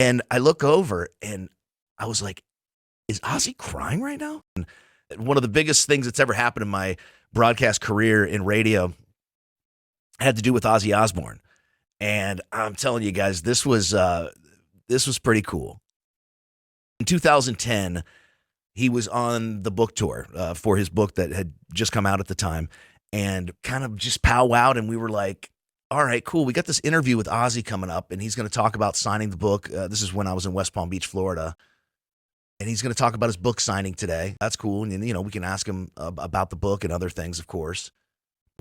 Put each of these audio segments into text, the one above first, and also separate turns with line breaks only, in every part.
And I look over and I was like, is Ozzy crying right now? And one of the biggest things that's ever happened in my broadcast career in radio had to do with Ozzy Osbourne. And I'm telling you guys, this was pretty cool. In 2010, he was on the book tour for his book that had just come out at the time, and kind of just powwowed. And we were like, all right, cool. We got this interview with Ozzy coming up, and he's going to talk about signing the book. This is when I was in West Palm Beach, Florida. And he's going to talk about his book signing today. That's cool. And, we can ask him about the book and other things, of course.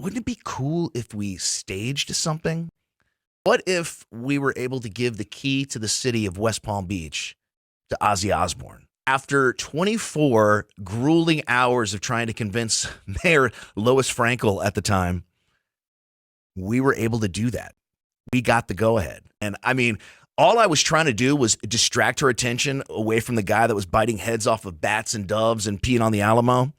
Wouldn't it be cool if we staged something? What if we were able to give the key to the city of West Palm Beach to Ozzy Osbourne? After 24 grueling hours of trying to convince Mayor Lois Frankel at the time, we were able to do that. We got the go-ahead. And I mean, all I was trying to do was distract her attention away from the guy that was biting heads off of bats and doves and peeing on the Alamo,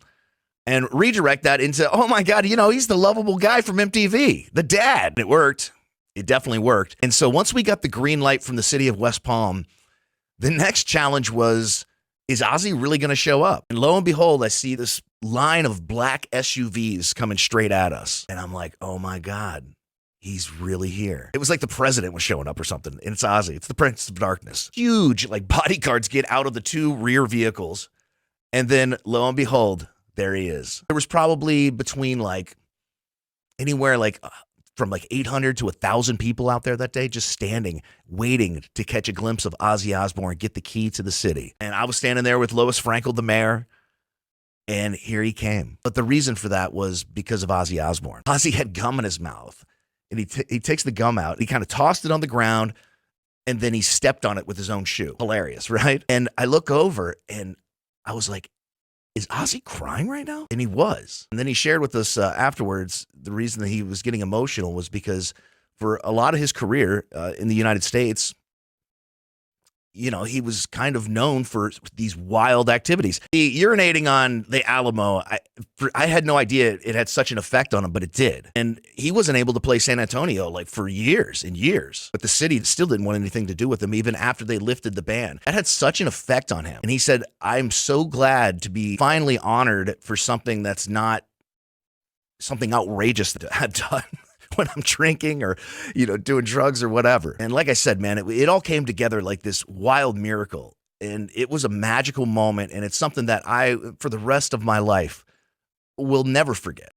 and redirect that into, oh my God, he's the lovable guy from MTV, the dad. It worked. It definitely worked. And so once we got the green light from the city of West Palm, the next challenge was, is Ozzy really going to show up? And lo and behold, I see this line of black SUVs coming straight at us. And I'm like, oh my God, he's really here. It was like the president was showing up or something. And it's Ozzy. It's the Prince of Darkness. Huge bodyguards get out of the two rear vehicles. And then lo and behold, there he is. There was probably between anywhere from 800 to 1,000 people out there that day, just standing, waiting to catch a glimpse of Ozzy Osbourne, get the key to the city. And I was standing there with Lois Frankel, the mayor, and here he came. But the reason for that was because of Ozzy Osbourne. Ozzy had gum in his mouth, and he takes the gum out. He kind of tossed it on the ground, and then he stepped on it with his own shoe. Hilarious, right? And I look over, and I was like, is Ozzy crying right now? And he was. And then he shared with us afterwards, the reason that he was getting emotional was because for a lot of his career in the United States, he was kind of known for these wild activities. The urinating on the Alamo, I had no idea it had such an effect on him, but it did. And he wasn't able to play San Antonio for years and years. But the city still didn't want anything to do with him, even after they lifted the ban. That had such an effect on him. And he said, I'm so glad to be finally honored for something that's not something outrageous that I've done when I'm drinking or, doing drugs or whatever. And like I said, man, it all came together like this wild miracle. And it was a magical moment. And it's something that I, for the rest of my life, will never forget.